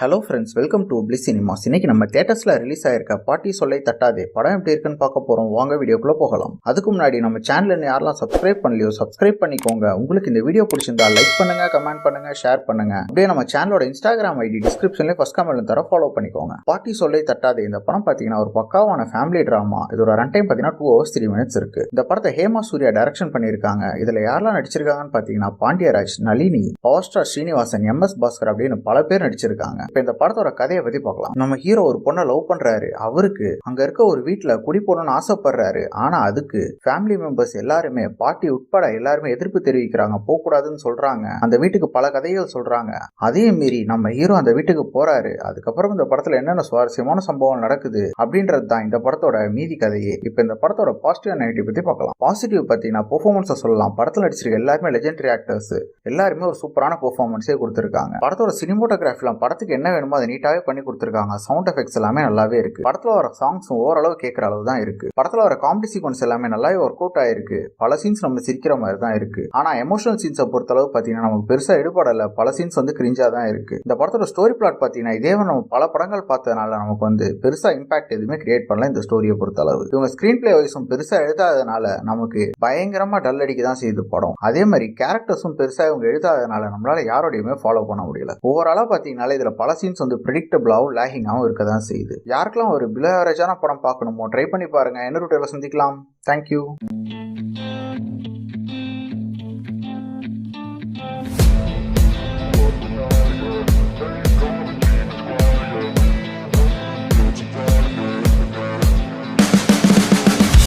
Hello friends, welcome to bliss cinemas. இன்னைக்கு நம்ம தியேட்டர்ஸ்ல release ஆயிருக்க பாட்டி சொல்லை தட்டாதே படம் எப்படி இருக்குன்னு பார்க்க போறோம். வாங்க வீடியோக்குள்ள போகலாம். அதுக்கு முன்னாடி நம்ம சேனல் யாரெல்லாம் சப்ஸ்கிரைப் பண்ணலையோ சப்ஸ்கிரைப் பண்ணிக்கோங்க. உங்களுக்கு இந்த வீடியோ பிடிச்சிருந்தா லைக் பண்ணுங்க, கமெண்ட் பண்ணுங்க, ஷேர் பண்ணுங்க. அப்படியே நம்ம சேனலோட இன்ஸ்டாகிராம் ஐடி டிஸ்கிரிப்ஷன்ல ஃபர்ஸ்ட் கமெண்ட்ல தர ஃபாலோ பண்ணிக்கோங்க. பாட்டி சொல்லை தட்டாதே இந்த படம் பாத்தீங்கன்னா ஒரு பக்காவான ஃபேமிலி டிராமா. இதோட ரன் டைம் பாத்தீங்கன்னா 2 hours 3 minutes இருக்கு. இந்த படத்தை ஹேமா சூர்யா டைரக்ஷன் பண்ணிருக்காங்க. இதுல யாரெல்லாம் நடிச்சிருக்காங்கன்னு பாத்தீங்கன்னா Pandiraj, Nalini, power star Srinivasan, MS Bhaskar அப்படின்னு பல பேர் நடிச்சிருக்காங்க. இப்ப இந்த படத்தோட கதையை பத்தி பார்க்கலாம். நம்ம ஹீரோ ஒரு பொண்ணை லவ் பண்றாரு. அவருக்கு அங்க இருக்க ஒரு வீட்டுல குடி போகணும்னு ஆசைப்படுறாரு. ஆனா அதுக்கு ஃபேமிலி மெம்பர்ஸ் எல்லாருமே, பாட்டி உட்பட எல்லாருமே எதிர்ப்பு தெரிவிக்கிறாங்க. போக கூடாதுன்னு சொல்றாங்க. அந்த வீட்டுக்கு பல கதைகள் சொல்றாங்க. அதே மீறி நம்ம ஹீரோ அந்த வீட்டுக்கு போறாரு. அதுக்கப்புறம் இந்த படத்துல என்னென்ன சுவாரஸ்யமான சம்பவம் நடக்குது அப்படின்றது தான் இந்த படத்தோட மீதி கதையே. இப்ப இந்த படத்தோட பாசிட்டிவ் நெகட்டிவ் பத்தி பார்க்கலாம். பாசிட்டிவ் பார்த்தீங்கன்னா பெர்ஃபார்மன்ஸை சொல்லலாம். படத்துல நடிச்சிருக்க எல்லாருமே லெஜெண்டரி ஆக்டர்ஸ். எல்லாருமே ஒரு சூப்பரான பெர்ஃபார்மன்ஸே கொடுத்திருக்காங்க. படத்தோட சினிமோட்டோகிராஃபிலாம் படத்துக்கு என்ன வேணுமோ அதை நீட்டாவே பண்ணி கொடுத்திருக்காங்க. சவுண்ட் எஃபெக்ட்ஸ் எல்லாமே நல்லாவே இருக்கு. படத்துல வர சாங்ஸ் ஓரளவு கேட்கற அளவு தான் இருக்கு. படத்துல வர காமெடி சீக்வன்ஸ் எல்லாமே நல்லாவே ஒர்க் அவுட் ஆயிருக்கு. பல சீன்ஸ் நம்ம சிரிக்கிற மாதிரி தான் இருக்கு. ஆனா எமோஷனல் சீன்ஸை பொறுத்த அளவு பாத்தீங்கன்னா நமக்கு பெருசா எடுபடல. பல சீன்ஸ் கிரிஞ்சா தான் இருக்கு. இந்த படத்தோட ஸ்டோரி பிளாட் பாத்தீங்கன்னா இதே நம்ம பல படங்கள் பார்த்ததுனால நமக்கு பெருசா இம்பாக்ட் எதுவுமே கிரியேட் பண்ணல. இந்த ஸ்டோரியை பொறுத்த அளவு இவங்க ஸ்கிரீன் பிளே வைஸும் பெருசா எழுதாதனால நமக்கு பயங்கரமா டல் அடிக்க தான் செய்யுது படம். அதே மாதிரி கேரக்டர்ஸும் பெருசா இவங்க எழுதாதனால நம்மளால யாரோடையுமே ஃபாலோ பண்ண முடியல. ஓவராலா பாத்தீங்கன்னா இதுல பல சீன்ஸ் பிரெடிக்டபிளாவும் லேகிங்காகவும் இருக்க தான் செய்யுது. யாருக்கெல்லாம் ஒரு பிலோ ஆவரேஜான படம் பார்க்கணுமோ ட்ரை பண்ணி பாருங்க. என்ன ரூட்டில் சந்திக்கலாம். தேங்க்யூ.